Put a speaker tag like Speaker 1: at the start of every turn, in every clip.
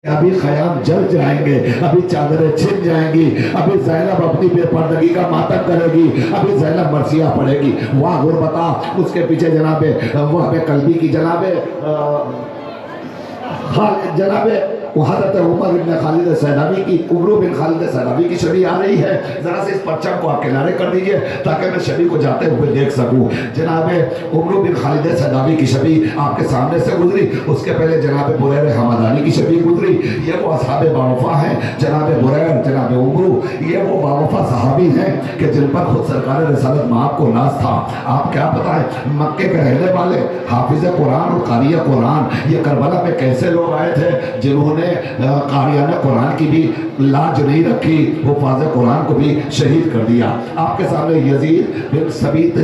Speaker 1: ابھی خیام جل جائیں گے، ابھی چادریں چھن جائیں گی، ابھی زینب اپنی بے پردگی کا ماتم کرے گی، ابھی زینب مرثیہ پڑھے گی۔ واہ غربتا، اس کے پیچھے جناب وہب قلبی کی جناب حضرت عمر بن خالد سیداوی کی، عمرو بن خالد سیداوی کی شبیہ آ رہی ہے۔ ذرا سے اس پرچم کو آپ کنارے کر دیجئے تاکہ میں شبیہ کو جاتے ہوئے دیکھ سکوں۔ جناب عمرو بن خالد سیداوی کی شبیہ آپ کے سامنے سے گزری، اس کے پہلے جناب بریر حمدانی کی شبیہ گزری۔ یہ وہ اصحاب باوفا ہیں، جناب بریر، جناب عمرو، یہ وہ باوفا صحابی ہیں کہ جن پر خود سرکار رسالت مآب کو ناز تھا۔ آپ کیا پتہ ہے مکے کے رہنے والے حافظ قرآن اور قاری قرآن یہ کربلا میں کیسے لوگ آئے تھے جنہوں نے قاریان قرآن کی بھی لاج نہیں رکھی، حفاظ قرآن کو بھی شہید کر دیا۔ آپ کے سامنے یزید بن شبیت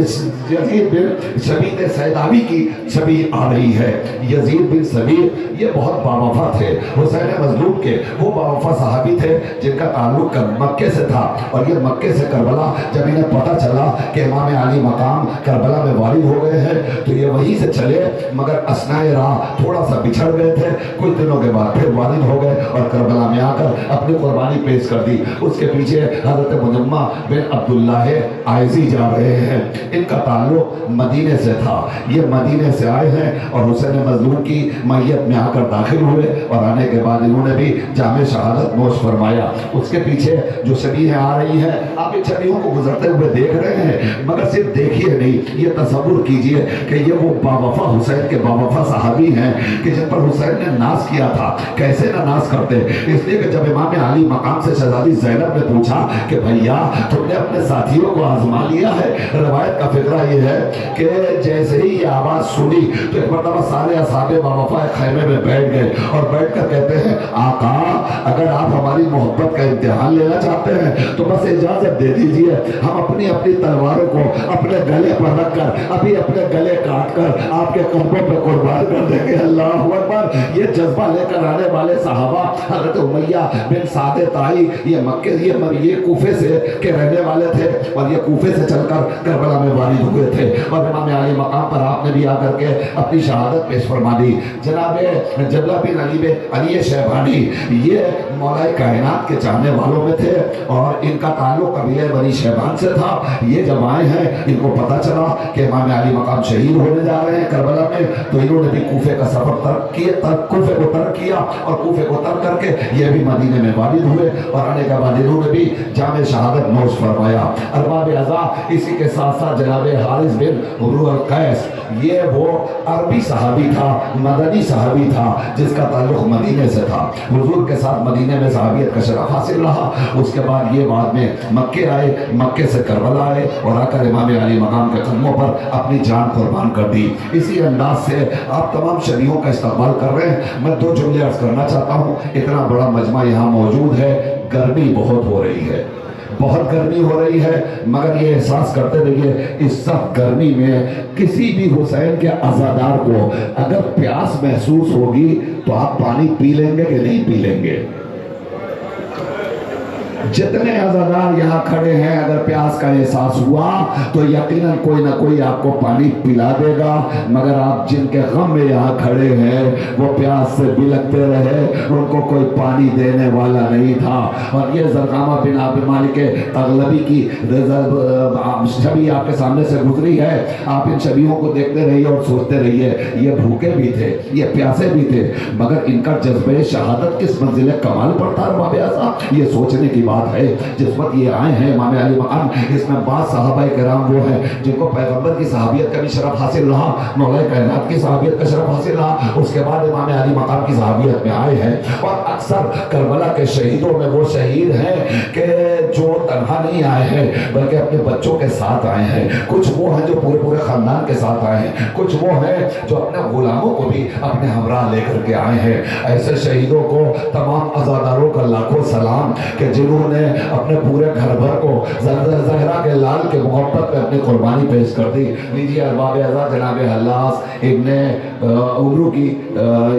Speaker 1: سیداوی کی شبیہ آ رہی ہے۔ یزید بن شبیت یہ بہت باوفا تھے، حسین مظلوم کے وہ باوفا صحابی تھے جن کا تعلق مکے سے تھا، اور یہ مکے سے کربلا جب انہیں پتہ چلا کہ امام علی مقام کربلا میں وارد ہو گئے ہیں تو یہ وہیں سے چلے، مگر اثناء راہ تھوڑا سا بچھڑ گئے تھے، کچھ دنوں کے بعد پھر وارد ہو گئے اور کربلا میں آ کر اپنی قربانی پیش کر دی۔ اس کے پیچھے حضرت مجمع بن عبداللہ عائزی جا رہے ہیں، ان کا تعلق مدینے سے تھا، یہ مدینے سے آئے ہیں اور حسین مظلوم کی میت میں آ کر داخل ہوئے، اور آنے کے بعد انہوں نے بھی جام شہادت نوش فرمایا۔ اس کے پیچھے جو شبیہیں آ رہی ہیں آپ ان شبیہوں کو گزرتے ہوئے دیکھ رہے ہیں، مگر صرف دیکھیے نہیں، یہ تصور کیجئے کہ یہ وہ باوفا حسین کے باوفا صحابی ہیں کہ جن پر حسین نے ناز کیا تھا۔ کیسے نہ ناز کرتے، اس لیے کہ جب امام علی مقام سے شہزادی زینب نے پوچھا کہ بھیا تم نے اپنے ساتھیوں کو آزما لیا ہے، روایت کا فقرہ یہ ہے کہ جیسے ہی یہ آواز سنی تو ایک مرتبہ سارے اصحاب باوفا خیمے میں بیٹھ گئے اور بیٹھ کر کہتے ہیں آقا اگر آپ ہماری محبت کا امتحان لینا چاہتے ہیں تو بس اجازت دے دیجئے، ہم اپنی اپنی تلواروں کو اپنے گلے پر رکھ کر ابھی اپنے گلے کاٹ کر آپ کے قدموں پہ قربان کر دیں گے۔ اللہ اکبر۔ یہ جذبہ لے کر آنے والے صحابہ حضرت امیہ بن سعد طائی یہ مکے یہ کوفے سے کے رہنے والے تھے، اور یہ کوفے سے چل کر کربلا میں وارد ہوئے تھے، اور امام علی مقام پر آپ نے بھی آ کر کے اپنی شہادت پیش فرما دی۔ جناب جبلہ بن علی شیبانی یہ مولا کائنات کے چاہنے والوں میں تھے، اور ان کا تعلق قبیلہ بنی شیبان سے تھا۔ یہ جب آئے ہیں ان کو پتہ چلا کہ امام علی مقام شہید ہونے جا رہے ہیں کربلا میں، تو انہوں نے بھی کوفے کا سفر کوفے کو ترک کیا، اور کوفے کو ترک کر کے یہ بھی مدینے میں وارد ہوئے، اور آنے کے بعد انہوں نے بھی جام شہادت نوش فرمایا۔ ارباب اعضاء اسی کے ساتھ ساتھ جناب حارث بن عمرو القیس یہ وہ عربی صحابی تھا، مدنی صحابی تھا جس کا تعلق مدینے سے تھا، حضور کے ساتھ مدینے میں صحابیت کا شرف حاصل رہا۔ اس کے بعد یہ بعد میں مکے آئے، مکے سے کربلا آئے، اور آ کر امام علی مقام کے قدموں پر اپنی جان قربان کر دی۔ اسی انداز سے آپ تمام شبیہوں کا استقبال کر رہے ہیں۔ میں دو جملے عرض کرنا چاہتا ہوں، اتنا بڑا مجمع یہاں موجود ہے، گرمی بہت ہو رہی ہے، بہت گرمی ہو رہی ہے، مگر یہ احساس کرتے رہیے اس سخت گرمی میں کسی بھی حسین کے عزادار کو اگر پیاس محسوس ہوگی تو آپ پانی پی لیں گے کہ نہیں پی لیں گے؟ جتنے عزادار یہاں کھڑے ہیں اگر پیاس کا احساس ہوا تو یقیناً کوئی نہ کوئی آپ کو پانی پلا دے گا، مگر آپ جن کے غم میں یہاں کھڑے ہیں وہ پیاس سے بلکتے رہے، ان کو کوئی پانی دینے والا نہیں تھا۔ اور یہ زرقامہ بن عبد المالک تغلبی کی شبیہ آپ کے سامنے سے گزری ہے۔ آپ ان شبیہوں کو دیکھتے رہیے اور سوچتے رہیے یہ بھوکے بھی تھے، یہ پیاسے بھی تھے، مگر ان کا جذبہ شہادت کس منزل کمال پر تھا ارباب اعضاء؟ یہ سوچنے کی بات ہے۔ جس وقت یہ آئے ہیں امام علی مقام، اس میں بعض صحابہ کرام وہ ہیں جن کو پیغمبر کی صحابیت کا بھی شرف حاصل رہا، مولا کائنات کی صحابیت کا شرف حاصل رہا، اس کے بعد امام علی مقام کی صحابیت میں آئے ہیں۔ اور اکثر کربلا کے شہیدوں میں وہ شہید ہیں کہ جو تنہا نہیں آئے ہیں بلکہ اپنے بچوں کے ساتھ آئے ہیں، کچھ وہ ہیں جو پورے خاندان کے ساتھ آئے ہیں، کچھ وہ ہیں جو اپنے غلاموں کو بھی اپنے ہمراہ لے کر کے آئے ہیں۔ ایسے شہیدوں کو تمام عزاداروں کا لاکھوں سلام کہ جنہوں نے اپنے پورے گھر بھر کو زہرا کے لال کے محبت میں اپنی قربانی پیش کر دی۔ لیجیے ارباب اعضاء جناب حلاس ابن عمرو کی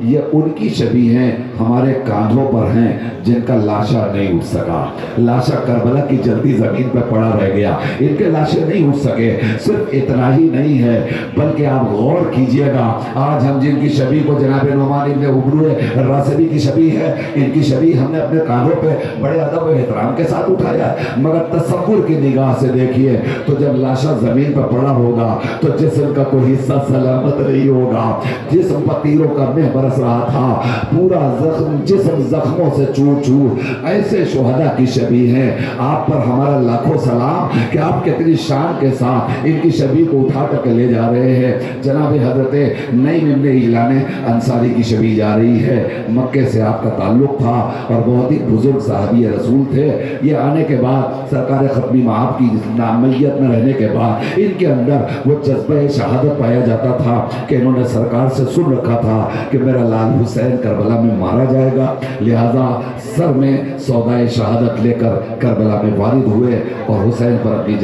Speaker 1: یہ ان کی شبیہ ہیں ہمارے کاندھوں پر ہیں جن کا لاشا نہیں اٹھ سکا. لاشا کربلا کی جلدی زمین پہ پڑا رہ گیا, ان کے لاشیں نہیں اٹھ سکے. صرف اتنا ہی نہیں ہے بلکہ آپ غور کیجئے گا, آج ہم جن کی شبیہ کو جناب نعمان ابن عبرو الراسبی کی شبیہ ہے, ان کی شبیہ ہم نے اپنے کاندھوں پہ بڑے ادب و احترام کے ساتھ اٹھایا, مگر تصور کی نگاہ سے دیکھیے تو جب لاشا زمین پر پڑا ہوگا تو جسم کا کوئی حصہ سلامت نہیں ہوگا. جسم پر تیروں کا مہ برس رہا تھا, پورا جسم زخموں سے چور چور. ایسے شہداء کی شبیہ ہیں. آپ پر ہمارا لاکھوں سلام کہ آپ کتنی شان کے ساتھ ان کی شبیہ کو اٹھا کر کے لے جا رہے ہیں. جناب حضرت نعیم ابن اجلان انصاری کی شبیہ جا رہی ہے. مکے سے آپ کا تعلق تھا اور بہت ہی بزرگ صحابی رسول تھے. یہ آنے کے بعد سرکار ختمی معاف کی میت میں رہنے کے بعد ان کے اندر وہ جذبہ شہادت پایا جاتا تھا کہ انہوں نے سرکار سے سن رکھا تھا کہ میرا لال حسین کربلا میں مارا جائے گا, لہذا سر میں سودائے شہادت لے کر کربلا میں وارد ہوئے اور حسین پر اپنی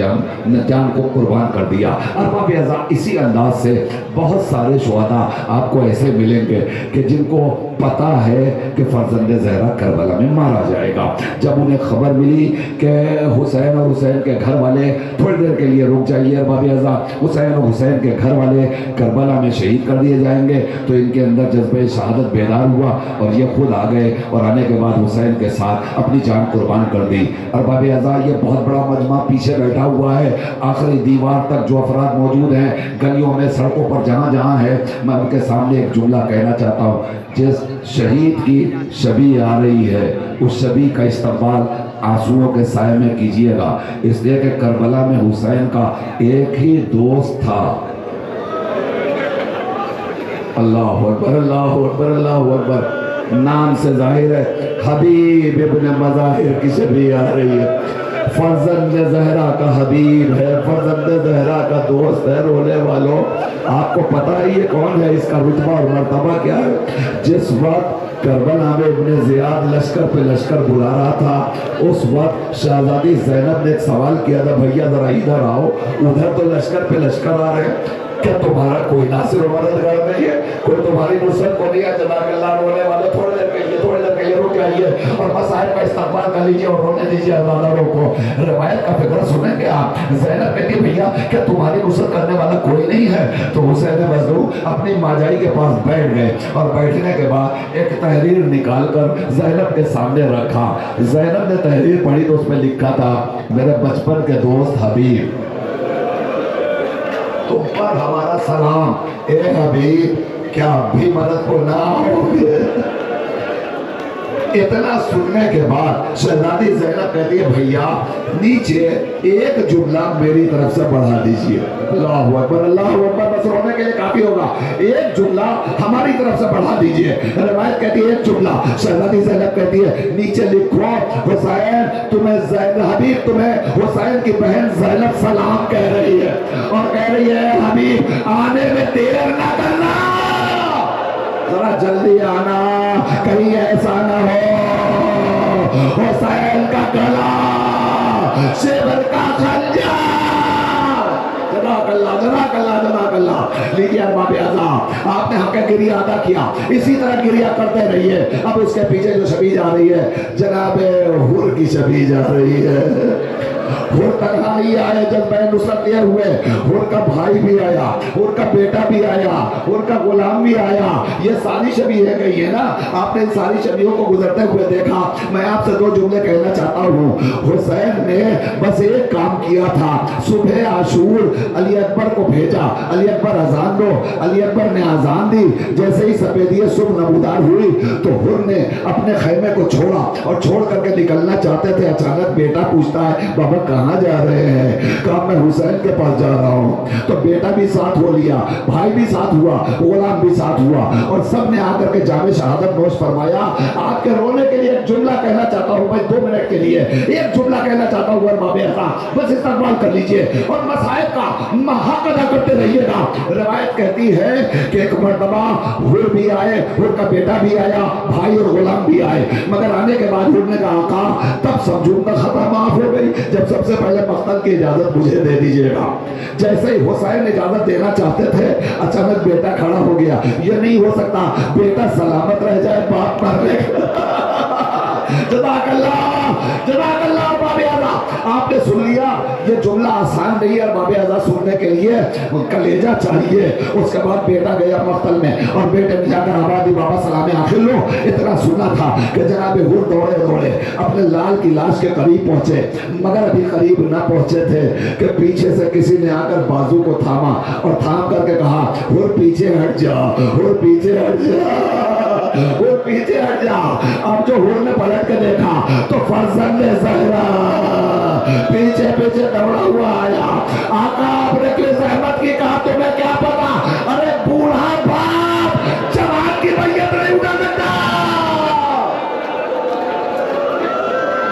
Speaker 1: جان کو قربان کر دیا. ارباب اعزاز, اسی انداز سے بہت سارے شہداء آپ کو ایسے ملیں گے کہ جن کو پتا ہے کہ فرزند زہرا کربلا میں مارا جائے گا. جب انہیں خبر ملی کہ حسین اور حسین کے گھر والے, تھوڑی دیر کے لیے رک جائیے ارباب اعزاز, حسین اور حسین کے گھر والے کربلا میں شہید کر دیے جائیں گے, تو ان کے اندر جذبہ شہادت بیدار ہوا اور یہ خود آ گئے اور آنے کے بعد حسین کے ساتھ اپنی جان قربان کر دی. ارباب اعزاز, یہ بہت بڑا مجمع پیچھے بیٹھا ہوا ہے, آخری دیوار تک جو افراد موجود ہیں, گلیوں میں سڑکوں پر جہاں جہاں ہے, میں ان کے سامنے ایک جملہ کہنا چاہتا ہوں. جس شہید کی شبیہ آ رہی ہے اس شبیہ کا استقبال آنسوؤں کے سائے میں کیجئے گا, اس لیے کہ کربلا میں حسین کا ایک ہی دوست تھا. اللہ اکبر, اللہ اکبر, اللہ اکبر. نام سے ظاہر ہے حبیب ابن مظاہر کی شبیہ آ رہی ہے. فرزند زہرا کا حبیب ہے, فرزند زہرا کا دوست ہے. رونے والوں, آپ کو پتا ہے یہ کون ہے, اس کا رتبہ اور مرتبہ کیا ہے. جس وقت کربلا میں ابن زیاد لشکر پہ لشکر بلا رہا تھا, اس وقت شہزادی زینب نے ایک سوال کیا تھا, بھیا ذرا ادھر آؤ, ادھر تو لشکر پہ لشکر آ رہے ہیں, کیا تمہارا کوئی ناصر و مددگار نہیں ہے, کوئی تمہاری نصرت کو نہیں ہے. جناب اللہ, رونے والے تھوڑے دیر کے لیے رک جائیے اور مسائل کا استقبال کر لیجیے اور رونے دیجیے اللہ کو. روایت کا فکر سنیں گے آپ. زینب کہتی بھیا کیا تمہاری نصرت کرنے والا کوئی نہیں ہے, تو حسین مظلوم اپنی ماجائی کے پاس بیٹھ گئے اور بیٹھنے کے بعد ایک تحریر نکال کر زینب کے سامنے رکھا. زینب نے تحریر پڑھی تو اس میں لکھا تھا, میرے بچپن کے دوست حبیب, تم پر ہمارا سلام. اے حبیب, کیا بھی مدد کو نہ ہوگے. اتنا سننے کے بعد شہزادی زینب کہتی ہے بھیا نیچے ایک جملہ میری طرف سے بڑھا دیجئے. اللہ اکبر, اللہ اکبر. بس رونے کے لیے کافی ہوگا, ایک جملہ ہماری طرف سے بڑھا دیجئے. روایت کہتی ہے ایک جملہ. شہزادی زینب کہتی ہے نیچے لکھو حسین تمہیں حبیب تمہیں حسین کی بہن زینب سلام کہہ رہی ہے اور کہہ رہی ہے حبیب آنے میں دیر نہ کرنا, ذرا جلدی آنا, کہیں ایسا نہ ہو حسین کا گلا شیور کا خنجر. جزاک اللہ, جزاک اللہ, جزاک اللہ. لیجیے ارباب اعزاز, آپ نے حق گریہ ادا کیا, اسی طرح گریہ کرتے رہیے. اب اس کے پیچھے جو شبیہ جا رہی ہے جناب حر کی شبیہ جا رہی ہے. حر تنہا نہیں آئے, جب میں نصرت لیے ہوئے, حر کا بھائی بھی آیا, حر کا بیٹا بھی آیا, حر کا غلام بھی آیا. یہ ساری شبیہ گئی ہے نا, آپ نے ساری شبیہوں کو گزرتے ہوئے دیکھا. میں آپ سے دو جملے کہنا چاہتا ہوں. حسین نے بس ایک کام کیا تھا, صبح عاشور علی اکبر کو بھیجا, علی اکبر اذان دو. علی اکبر نے اذان دی, جیسے ہی سفیدی صبح نمودار ہوئی تو حر نے اپنے خیمے کو چھوڑا اور چھوڑ کر کے نکلنا چاہتے تھے. اچانک بیٹا پوچھتا ہے بابا کہاں جا رہے ہیں؟ کہا میں حسین کے پاس جا رہا ہوں. تو بیٹا بھی ساتھ ہو لیا, بھائی بھی ساتھ ہوا, غلام بھی ساتھ ہوا, اور سب نے آ کر کے جام شہادت نوش فرمایا. آپ کے رونے کے لیے ایک جملہ کہنا چاہتا ہوں بھائی, 2 منٹ کے لیے ایک جملہ کہنا چاہتا ہوں ارباب اعزاز, بس استقبال کر لیجئے اور مسائل کا حق ادا کرتے رہیے گا. روایت کہتی ہے کہ ایک مرتبہ حر بھی آئے, حر کا بیٹا بھی آیا, بھائی اور غلام بھی آئے, مگر آنے کے بعد حر نے کہا آقا تب سمجھوں کا خطا معاف ہو گئی جب سب سے سے پہلے مقتل کی اجازت مجھے دے دیجیے گا۔ جیسے ہی حسین اجازت دینا چاہتے تھے، اچانک بیٹا کھڑا ہو گیا۔ یہ نہیں ہو سکتا، بیٹا سلامت رہ جائے باپ مرنے جزاک اللہ باب اعظم، آپ نے سن لیا۔ یہ جملہ آسان نہیں ہے باب اعظم سننے کے لیے، کلیجہ چاہیے۔ اس کے بعد بیٹا گیا مقتل میں، اور بیٹے نے جا کر آبادی بابا سلام آخر لو۔ اتنا سنا تھا کہ جناب حور دوڑے دوڑے اپنے لال کی لاش کے قریب پہنچے، مگر ابھی قریب نہ پہنچے تھے کہ پیچھے سے کسی نے آ کر بازو کو تھاما اور تھام کر کے کہا، حور پیچھے ہٹ جا، حور پیچھے ہٹ جا، حور پیچھے ہٹ جا۔ اب جو حور نے پلٹ کے دیکھا تو فرزند زہرا پیچھے پیچھے دوڑا ہوا آیا۔ آقا آپ نے کیوں زحمت کی؟ کہا تمہیں کیا پتا؟ ارے بوڑھا باپ جوان کی میت نہیں اٹھا سکتا۔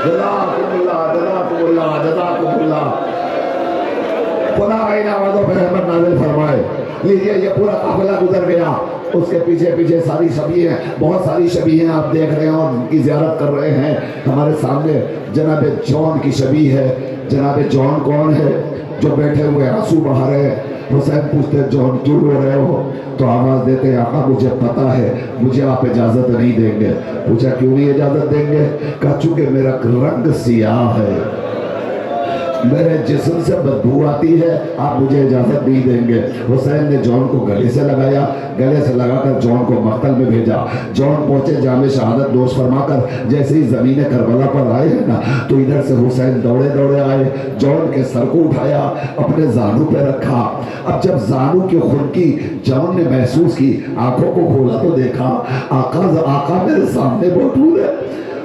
Speaker 1: جزاکم اللہ، جزاکم اللہ، جزاکم اللہ۔ خدا ان آوازوں پہ رحمت نازل فرمائے۔ لیجئے یہ پورا قافلہ گزر گیا، اس کے پیچھے پیچھے ساری شبیہیں، بہت ساری شبیہیں آپ دیکھ رہے ہیں اور ان کی زیارت کر رہے ہیں۔ ہمارے سامنے جناب جون کی شبیہ ہے۔ جناب جون کون ہے؟ جو بیٹھے ہوئے آنسو بہا رہے ہیں۔ حسین پوچھتے جون کیوں رو رہے ہو؟ تو آواز دیتے آقا مجھے پتا ہے مجھے آپ اجازت نہیں دیں گے۔ پوچھا کیوں نہیں اجازت دیں گے؟ کہا چونکہ میرا رنگ سیاہ ہے، میرے جسم سے بدبو آتی ہے، آپ مجھے اجازت نہیں دیں گے۔ حسین نے جون کو گلے سے لگایا، گلے سے لگا کر جون کو مقتل میں بھیجا۔ جون پہنچے جامع شہادت نوش فرما کر، جیسے ہی زمین کربلا پر آئے ہیں نا تو ادھر سے حسین دوڑے دوڑے آئے، جون کے سر کو اٹھایا، اپنے زانو پہ رکھا۔ اب جب زانو کی خنکی جون نے محسوس کی، آنکھوں کو کھولا تو دیکھا آقا میرے سامنے موجود ہے۔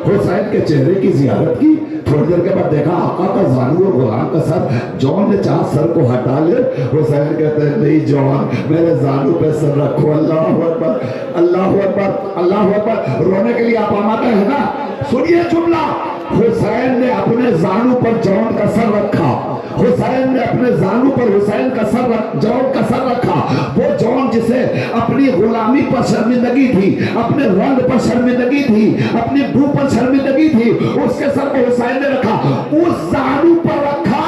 Speaker 1: حسین کے چہرے کی زیارت کی، تھوڑی دیر کے بعد دیکھا آقا کا زانو اور غلام کا سر۔ جون نے چاہا سر کو ہٹا لے، حسین کہتے ہیں نہیں جون میرے زانو پہ سر رکھو۔ اللہ اکبر، اللہ اکبر، اللہ اکبر۔ رونے کے لیے آپ آمادہ ہیں نا؟ سنیے جملہ، حسین نے اپنے زانو پر جون کا سر رکھا، حسین نے اپنے زانو پر حسین کا سر جون کا سر رکھا۔ وہ جون جسے اپنی غلامی پر شرمندگی تھی، اپنے رنگ پر شرمندگی تھی، اپنی بو پر شرمندگی تھی، اس کے سر کو حسین نے رکھا، اس زانو پر رکھا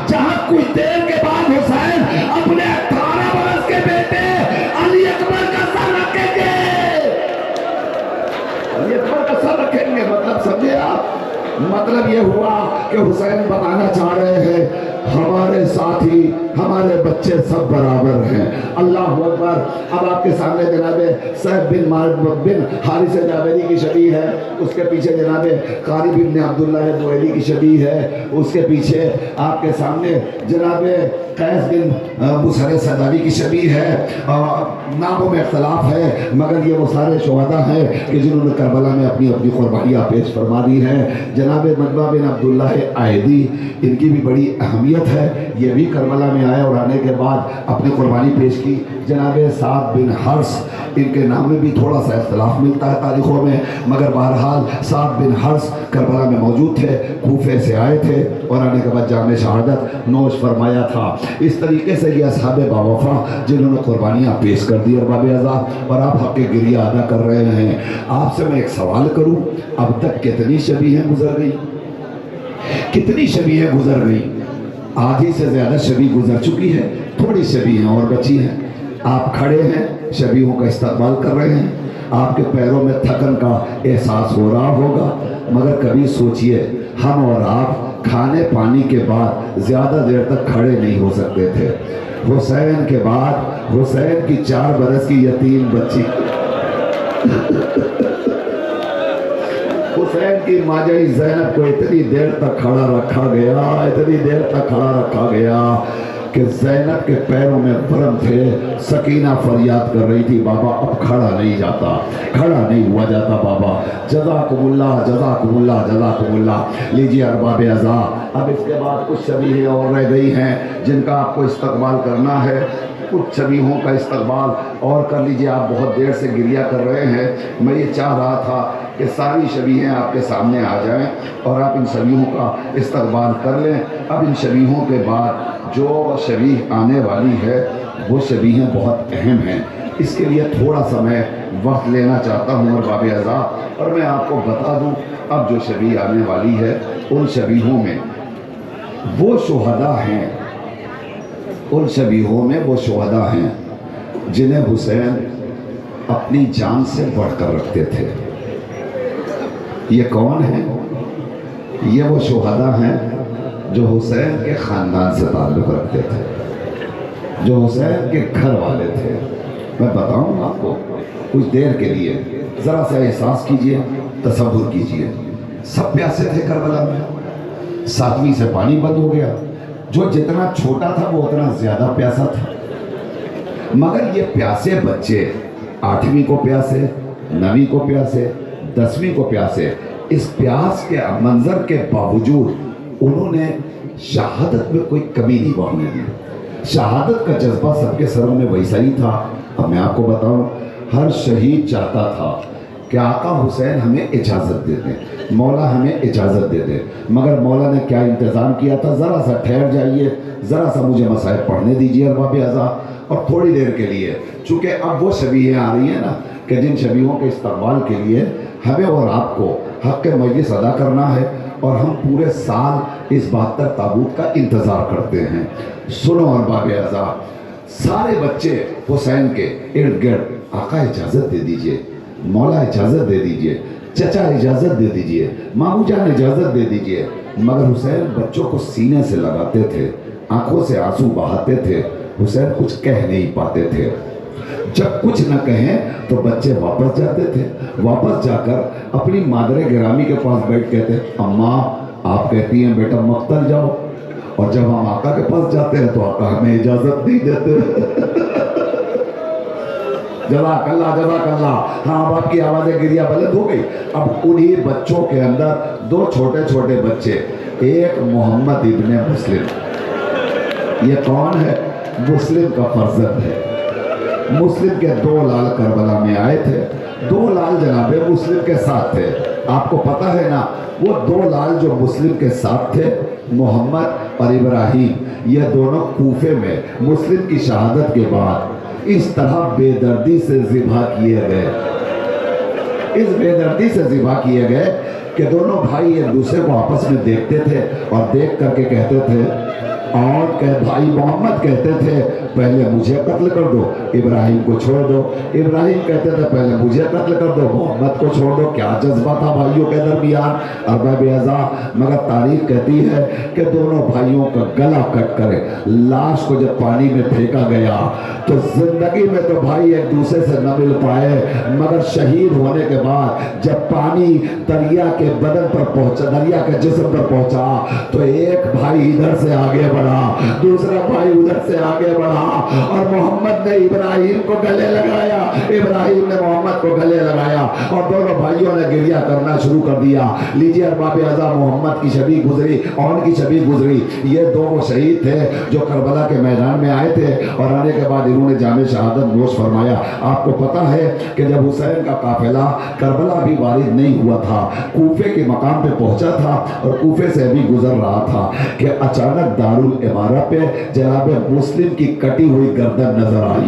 Speaker 1: جہاں کچھ دیر کے بعد حسین اپنے 18 برس کے بیٹے علی اکبر کا سر رکھیں گے۔ علی اکبر کا سر رکھیں گے مطلب سمجھے آپ؟ مطلب یہ ہوا کہ حسین بتانا چاہ رہے ہیں ہمارے ساتھی، ہمارے بچے سب برابر ہیں۔ اللہ اکبر۔ اب آپ کے سامنے جناب صہیب بن حارث جابری کی شبیہ ہے، اس کے پیچھے جناب قاری بن عبداللہ دوئلی کی شبیہ ہے، اس کے پیچھے آپ کے سامنے جناب قیس بن بصر سداوی کی شبیہ ہے۔ ناموں میں اختلاف ہے مگر یہ وہ سارے شہداء ہیں کہ جنہوں نے کربلا میں اپنی اپنی قربانیاں پیش فرما دی ہیں۔ جناب مجمع بن عبداللہ عائدی، ان کی بھی بڑی اہمیت ہے، یہ بھی کربلا میں آئے اور آنے کے بعد اپنی قربانی پیش کی۔ جناب سعد بن حرس، ان کے نام میں بھی تھوڑا سا اختلاف ملتا ہے تاریخوں میں، مگر بہرحال سعد بن حرس کربلا میں موجود تھے، کوفے سے آئے تھے اور آنے کے بعد جامع شہادت نوش فرمایا تھا۔ اس طریقے سے یہ اصحاب باوفا جنہوں نے قربانیاں پیش کر دی ارباب اعزاز، اور آپ حق گریہ ادا کر رہے ہیں۔ آپ سے میں ایک سوال کروں، اب تک کتنی شبیہیں گزر گئی؟ کتنی شبیہیں گزر گئی؟ آدھی سے زیادہ شبیہ گزر چکی ہے، تھوڑی شبیہیں اور بچی ہیں۔ آپ کھڑے ہیں، شبیہوں کا استقبال کر رہے ہیں، آپ کے پیروں میں تھکن کا احساس ہو رہا ہوگا، مگر کبھی سوچئے ہم اور آپ کھانے پانی کے بعد زیادہ دیر تک کھڑے نہیں ہو سکتے تھے۔ حسین کے بعد حسین کی 4 برس کی یتیم بچی حسین کی ماجی زینب کو اتنی دیر تک کھڑا رکھا گیا، اتنی دیر تک کھڑا رکھا گیا کہ زینب کے پیروں میں ورم تھے۔ سکینہ فریاد کر رہی تھی بابا اب کھڑا نہیں جاتا، کھڑا نہیں ہوا جاتا بابا۔ جزاکم اللہ، جزاکم اللہ، جزاکم اللہ۔ لیجیے ارباب اعزاء، اب اس کے بعد کچھ شبیہیں اور رہ گئی ہیں جن کا آپ کو استقبال کرنا ہے۔ کچھ شبیہوں کا استقبال اور کر لیجئے۔ آپ بہت دیر سے گریہ کر رہے ہیں، میں یہ چاہ رہا تھا کہ ساری شبیہیں آپ کے سامنے آ جائیں اور آپ ان شبیہوں کا استقبال کر لیں۔ اب ان شبیہوں کے بعد جو شبیہ آنے والی ہے وہ شبیہیں بہت اہم ہیں، اس کے لیے تھوڑا سا میں وقت لینا چاہتا ہوں ارباب اعزاء، اور میں آپ کو بتا دوں اب جو شبیہ آنے والی ہے ان شبیہوں میں وہ شہداء ہیں، ان شبیہوں میں وہ شہداء ہیں جنہیں حسین اپنی جان سے بڑھ کر رکھتے تھے۔ یہ کون ہیں؟ یہ وہ شہداء ہیں جو حسین کے خاندان سے تعلق رکھتے تھے، جو حسین کے گھر والے تھے۔ میں بتاؤں آپ کو کچھ دیر کے لیے، ذرا سا احساس کیجئے، تصور کیجئے۔ سب پیاسے تھے کربلا میں، 7ویں سے پانی بند ہو گیا۔ جو جتنا چھوٹا تھا وہ اتنا زیادہ پیاسا تھا، مگر یہ پیاسے بچے 8ویں کو پیاسے، 9ویں کو پیاسے، 10ویں کو پیاسے۔ اس پیاس کے منظر کے باوجود انہوں نے شہادت میں کوئی کمی نہیں بڑھنے دی۔ شہادت کا جذبہ سب کے سروں میں ویسا ہی تھا۔ اب میں آپ کو بتاؤں، ہر شہید چاہتا تھا کہ آقا حسین ہمیں اجازت دے دیں، مولا ہمیں اجازت دے دے، مگر مولا نے کیا انتظام کیا تھا؟ ذرا سا ٹھہر جائیے، ذرا سا مجھے مصائب پڑھنے دیجیے ارباب اعضاء، اور تھوڑی دیر کے لیے، چونکہ اب وہ شبیہیں آ رہی ہیں نا کہ جن شبیہوں کے استقبال کے لیے ہمیں اور آپ کو حق مجلس ادا کرنا ہے، اور ہم پورے سال اس 72 تابوت کا انتظار کرتے ہیں۔ سنو ارباب اعضاء، سارے بچے حسین کے ارد گرد، آقا اجازت دے دیجئے، مولا اجازت دے دیجئے، چچا اجازت دے دیجئے، مامو جان اجازت دے دیجئے، مگر حسین بچوں کو سینے سے لگاتے تھے، آنکھوں سے آنسو بہاتے تھے۔ حسین کچھ کہہ نہیں پاتے تھے۔ جب کچھ نہ کہیں تو بچے واپس جاتے تھے، واپس جا کر اپنی مادر گرامی کے پاس بیٹھ کہتے، اماں آپ کہتی ہیں بیٹا مقتل جاؤ، اور جب ہم آقا کے پاس جاتے ہیں تو آقا ہمیں اجازت نہیں دیتے۔ جزاک اللہ جزاک اللہ۔ ہاں اب آپ کی آوازیں گریہ بلند ہو گئی۔ اب انہی بچوں کے اندر 2 چھوٹے چھوٹے بچے، ایک محمد ابن مسلم، یہ کون ہے؟ مسلم کا فرزند ہے۔ مسلم کے 2 لال کربلا میں آئے تھے، 2 لال جناب مسلم کے ساتھ تھے۔ آپ کو پتہ ہے نا وہ 2 لال جو مسلم کے ساتھ تھے، محمد اور ابراہیم، یہ دونوں کوفے میں مسلم کی شہادت کے بعد اس طرح بے دردی سے ذبح کیے گئے، اس بے دردی سے ذبح کیے گئے کہ دونوں بھائی ایک دوسرے کو آپس میں دیکھتے تھے اور دیکھ کر کے کہتے تھے، اور کہ بھائی محمد کہتے تھے پہلے مجھے قتل کر دو، ابراہیم کو چھوڑ دو، ابراہیم کہتے تھے پہلے مجھے قتل کر دو، محمد کو چھوڑ دو۔ کیا جذبہ تھا بھائیوں کے درمیان ارباب اعضاء! مگر تاریخ کہتی ہے کہ دونوں بھائیوں کا گلا کٹ کر لاش کو جب پانی میں پھینکا گیا تو زندگی میں تو بھائی ایک دوسرے سے نہ مل پائے، مگر شہید ہونے کے بعد جب پانی دریا کے بدن پر پہنچا، دریا کے جسم پر پہنچا، تو ایک بھائی ادھر سے آگے بڑھا، دوسرا بھائی ادھر سے آگے بڑھا، اور محمد نے ابراہیم کو گلے لگایا، ابراہیم نے محمد کو گلے لگایا، اور دونوں بھائیوں نے گریہ کرنا شروع کر دیا۔ لیجیے ارباب اعضاء، محمد کی شبیہ گزری اور ان کی شبیہ گزری۔ یہ 2 وہ شہید تھے جو کربلا کے میدان میں آئے تھے، اور آنے کے بعد انہوں نے جام شہادت نوش فرمایا۔ آپ کو پتہ ہے کہ جب حسین کا قافلہ کربلا بھی وارد نہیں ہوا تھا، کوفے کے مقام پہ پہنچا تھا اور کوفے سے بھی گزر رہا تھا کہ اچانک دارالامارہ پہ جناب مسلم کی کٹی ہوئی گردن نظر آئی۔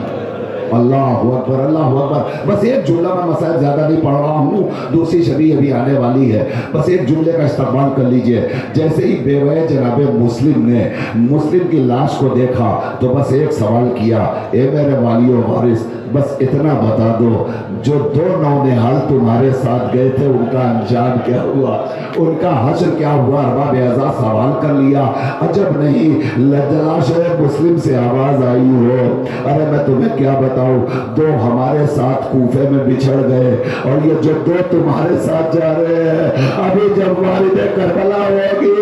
Speaker 1: اللہ اکبر اللہ اکبر۔ بس ایک جملہ، میں مسائل زیادہ نہیں پڑھ رہا ہوں، دوسری شبیہ ابھی آنے والی ہے، بس ایک جملے کا استقبال کر لیجئے۔ جیسے ہی بیوہ جناب مسلم نے مسلم کی لاش کو دیکھا تو بس ایک سوال کیا، اے میرے والی و وارث بس اتنا بتا دو، جو 2 نونہال تمہارے ساتھ گئے تھے ان کا انجام کیا ہوا، ان کا حشر کیا ہوا؟ ارباب اعضاء سوال کر لیا۔ عجب نہیں لاش مسلم سے آواز آئی ہو، ارے میں تمہیں کیا بتاؤں، 2 ہمارے ساتھ کوفے میں بچھڑ گئے، اور یہ جو 2 تمہارے ساتھ جا رہے ہیں، ابھی جب والد کربلا ہوگی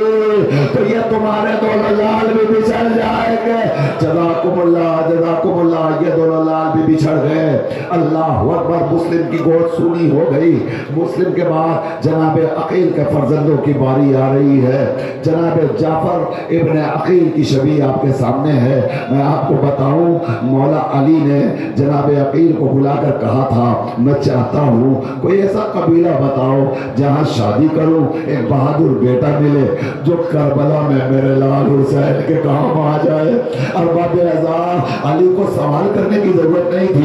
Speaker 1: تو یہ تمہارے 2 لال بھی بچھڑ جائیں گے۔ جزاکم اللہ جزاکم اللہ۔ یہ 2 لال بھی بچھڑ گئے۔ اللہ اکبر۔ مسلم کی گوشت سونی ہو گئی۔ مسلم کے بعد جناب عقیل کے فرزندوں کی باری آ رہی ہے۔ جناب جعفر ابن عقیل کی شبیہ آپ کے سامنے ہے۔ میں آپ کو بتاؤں، مولا علی نے جناب عقیل کو بلا کر کہا تھا، میں چاہتا ہوں کوئی ایسا قبیلہ بتاؤ جہاں شادی کروں، ایک بہادر بیٹا ملے جو کربلا میں میرے لال حسین کے کام آ جائے۔ ارباب اعضاء، علی کو سوال کرنے کی ضرورت نہیں تھی،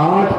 Speaker 1: 8